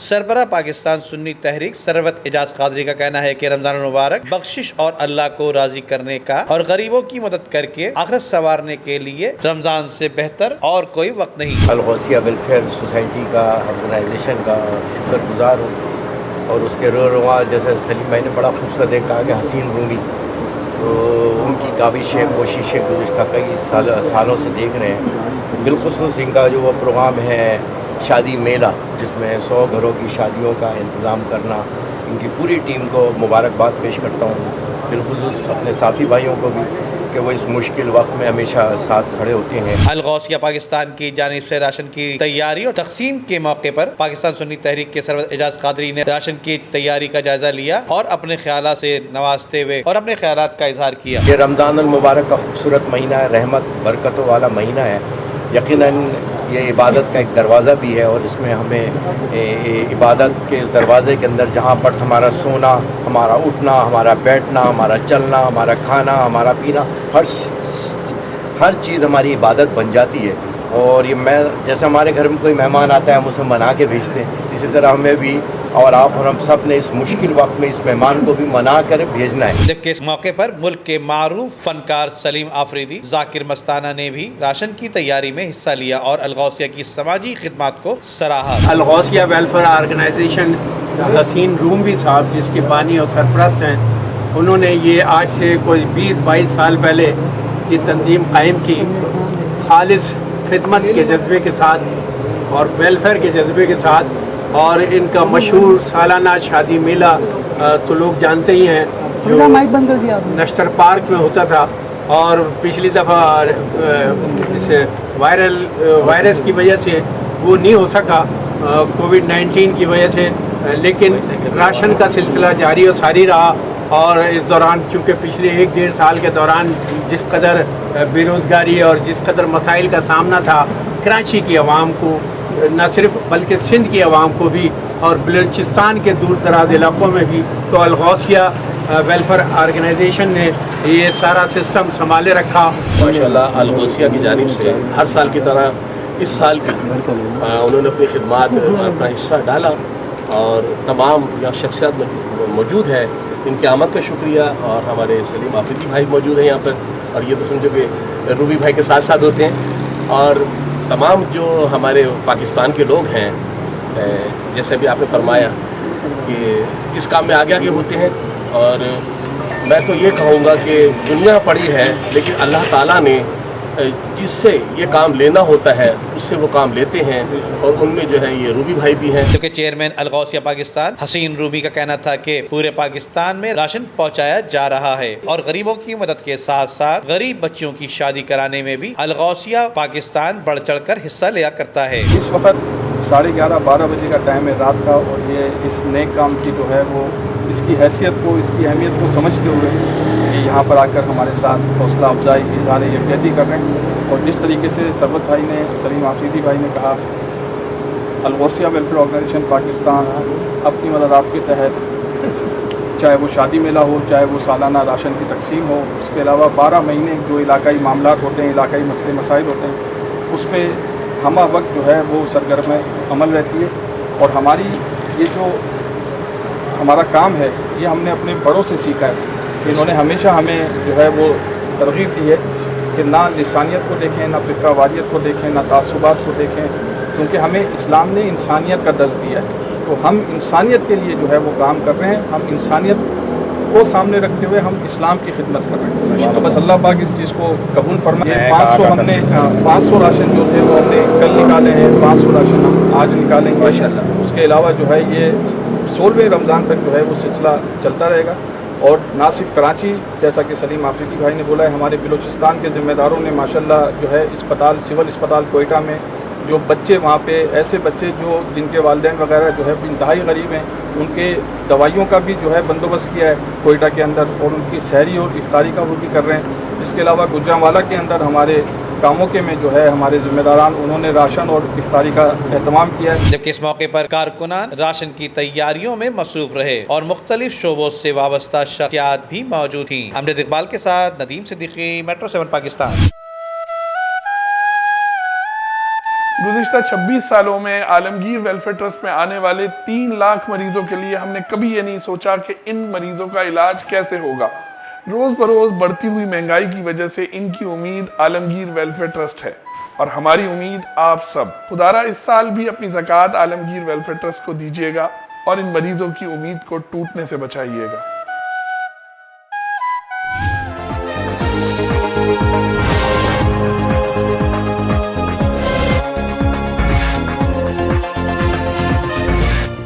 سربراہ پاکستان سنی تحریک ثروت اعجاز قادری کا کہنا ہے کہ رمضان المبارک بخشش اور اللہ کو راضی کرنے کا اور غریبوں کی مدد کر کے آخرت سنوارنے کے لیے رمضان سے بہتر اور کوئی وقت نہیں۔ الغوثیہ ویلفر سوسائٹی کا آرگنائزیشن کا شکر گزار ہوں، اور اس کے رواں جیسے سلیم بھائی نے بڑا خوبصورت کہا کہ حسین رومی، تو ان کی کاوشیں کوششیں گزشتہ کئی سالوں سے دیکھ رہے ہیں۔ بالخصوص ان کا جو وہ پروگرام ہے شادی میلہ، جس میں 100 گھروں کی شادیوں کا انتظام کرنا، ان کی پوری ٹیم کو مبارکباد پیش کرتا ہوں، بالخصوص اپنے ساتھی بھائیوں کو بھی کہ وہ اس مشکل وقت میں ہمیشہ ساتھ کھڑے ہوتے ہیں۔ الغوثیہ پاکستان کی جانب سے راشن کی تیاری اور تقسیم کے موقع پر پاکستان سنی تحریک کے سربراہ اعجاز قادری نے راشن کی تیاری کا جائزہ لیا اور اپنے خیالات سے نوازتے ہوئے اور اپنے خیالات کا اظہار کیا۔ یہ رمضان المبارک کا خوبصورت مہینہ ہے، رحمت برکتوں والا مہینہ ہے۔ یقیناً یہ عبادت کا ایک دروازہ بھی ہے، اور اس میں ہمیں عبادت کے اس دروازے کے اندر جہاں پر ہمارا سونا، ہمارا اٹھنا، ہمارا بیٹھنا، ہمارا چلنا، ہمارا کھانا، ہمارا پینا، ہر چیز ہماری عبادت بن جاتی ہے۔ اور یہ جیسے ہمارے گھر میں کوئی مہمان آتا ہے ہم اسے منا کے بھیجتے ہیں، اسی طرح ہمیں بھی اور آپ اور ہم سب نے اس مشکل وقت میں اس مہمان کو بھی منا کر بھیجنا ہے۔ جبکہ اس موقع پر ملک کے معروف فنکار سلیم آفریدی، ذاکر مستانہ نے بھی راشن کی تیاری میں حصہ لیا اور الغوثیہ کی سماجی خدمات کو سراہا۔ الغوثیہ ویلفر آرگنائزیشن حسین رومی صاحب، جس کے بانی اور سرپرست ہیں، انہوں نے یہ آج سے کوئی 20-22 سال پہلے یہ تنظیم قائم کی، خالص خدمت کے جذبے کے ساتھ اور ویلفیئر کے جذبے کے ساتھ۔ اور ان کا مشہور سالانہ شادی میلہ تو لوگ جانتے ہی ہیں، جو نشتر پارک میں ہوتا تھا، اور پچھلی دفعہ اس وائرس کی وجہ سے وہ نہیں ہو سکا، کووڈ-19 کی وجہ سے، لیکن راشن کا سلسلہ جاری و ساری رہا۔ اور اس دوران چونکہ پچھلے 1-1.5 سال کے دوران جس قدر بے روزگاری اور جس قدر مسائل کا سامنا تھا کراچی کی عوام کو، نہ صرف بلکہ سندھ کی عوام کو بھی، اور بلوچستان کے دور دراز علاقوں میں بھی، تو الغوثیہ ویلفیئر آرگنائزیشن نے یہ سارا سسٹم سنبھالے رکھا۔ ماشاءاللہ الغوثیہ کی جانب سے ہر سال کی طرح اس سال بھی انہوں نے اپنی خدمات اپنا حصہ ڈالا، اور تمام یہاں شخصیات موجود ہے، ان کی آمد کا شکریہ۔ اور ہمارے سلیم آفریدی بھائی موجود ہیں یہاں پر، اور یہ تو سمجھو کہ روبی بھائی کے ساتھ ساتھ ہوتے ہیں، اور تمام جو ہمارے پاکستان کے لوگ ہیں، جیسے بھی آپ نے فرمایا کہ اس کام میں آگے ہوتے ہیں۔ اور میں تو یہ کہوں گا کہ دنیا پڑی ہے، لیکن اللہ تعالیٰ نے جس سے یہ کام لینا ہوتا ہے اس سے وہ کام لیتے ہیں، اور ان میں جو ہے یہ روبی بھائی بھی ہیں۔ کیونکہ چیئرمین الغوثیہ پاکستان حسین رومی کا کہنا تھا کہ پورے پاکستان میں راشن پہنچایا جا رہا ہے، اور غریبوں کی مدد کے ساتھ ساتھ غریب بچوں کی شادی کرانے میں بھی الغوثیہ پاکستان بڑھ چڑھ کر حصہ لیا کرتا ہے۔ اس وقت 11:30-12 بجے کا ٹائم ہے رات کا، اور یہ اس نیک کام کی جو ہے وہ اس کی حیثیت کو، اس کی اہمیت کو سمجھتے ہوئے یہ یہاں پر آ کر ہمارے ساتھ حوصلہ افزائی کی اظہار یکجہتی کر رہے ہیں۔ اور جس طریقے سے ثروت بھائی نے، سلیم آفریدی بھائی نے کہا، الغوثیہ ویلفیئر آرگنائزیشن پاکستان اپنی مدد آپ کے تحت، چاہے وہ شادی میلہ ہو، چاہے وہ سالانہ راشن کی تقسیم ہو، اس کے علاوہ 12 مہینے جو علاقائی معاملات ہوتے ہیں، علاقائی مسئلے مسائل ہوتے ہیں، اس میں ہمہ وقت جو ہے وہ سرگرم عمل رہتی ہے۔ اور ہماری یہ جو ہمارا کام ہے، یہ ہم نے اپنے بڑوں سے سیکھا ہے، کہ انہوں نے ہمیشہ ہمیں جو ہے وہ ترغیب دی ہے کہ نہ لسانیت کو دیکھیں، نہ فرقہ واریت کو دیکھیں، نہ تعصبات کو دیکھیں، کیونکہ ہمیں اسلام نے انسانیت کا درس دیا ہے۔ تو ہم انسانیت کے لیے جو ہے وہ کام کر رہے ہیں، ہم انسانیت کو سامنے رکھتے ہوئے ہم اسلام کی خدمت کر رہے ہیں۔ تو بس اللہ پاک اس چیز کو قبول فرمائے۔ 500 ہم نے 500 راشن جو تھے وہ ہم نے کل نکالے ہیں، 500 راشن ہم آج نکالیں گے ماشاءاللہ۔ اس کے علاوہ جو ہے یہ 16ویں رمضان تک جو ہے وہ سلسلہ چلتا رہے گا۔ اور نہ صرف کراچی، جیسا کہ سلیم آفریدی بھائی نے بولا ہے، ہمارے بلوچستان کے ذمہ داروں نے ماشاءاللہ جو ہے اسپتال، سول اسپتال کوئٹہ میں جو بچے وہاں پہ، ایسے بچے جو جن کے والدین وغیرہ جو ہے انتہائی غریب ہیں، ان کے دوائیوں کا بھی جو ہے بندوبست کیا ہے کوئٹہ کے اندر، اور ان کی سحری اور افطاری کا وہ بھی کر رہے ہیں۔ اس کے علاوہ گجرانوالہ کے اندر ہمارے کاموں کے میں جو ہے ہمارے ذمہ داران، انہوں نے راشن اور افطاری کا اہتمام کیا ہے۔ جبکہ اس موقع پر کارکنان راشن کی تیاریوں میں مصروف رہے اور مختلف شعبوں سے وابستہ شخصیات بھی موجود تھیں۔ امجد اقبال کے ساتھ ندیم صدیقی، میٹرو 7 پاکستان۔ گزشتہ 26 سالوں میں عالمگیر ویلفر ٹرسٹ میں آنے والے 3 لاکھ مریضوں کے لیے ہم نے کبھی یہ نہیں سوچا کہ ان مریضوں کا علاج کیسے ہوگا۔ روز بروز بڑھتی ہوئی مہنگائی کی وجہ سے ان کی امید عالمگیر ویلفر ٹرسٹ ہے، اور ہماری امید آپ سب۔ خدارہ اس سال بھی اپنی زکوٰۃ عالمگیر ویلفر ٹرسٹ کو دیجیے گا اور ان مریضوں کی امید کو ٹوٹنے سے بچائیے گا۔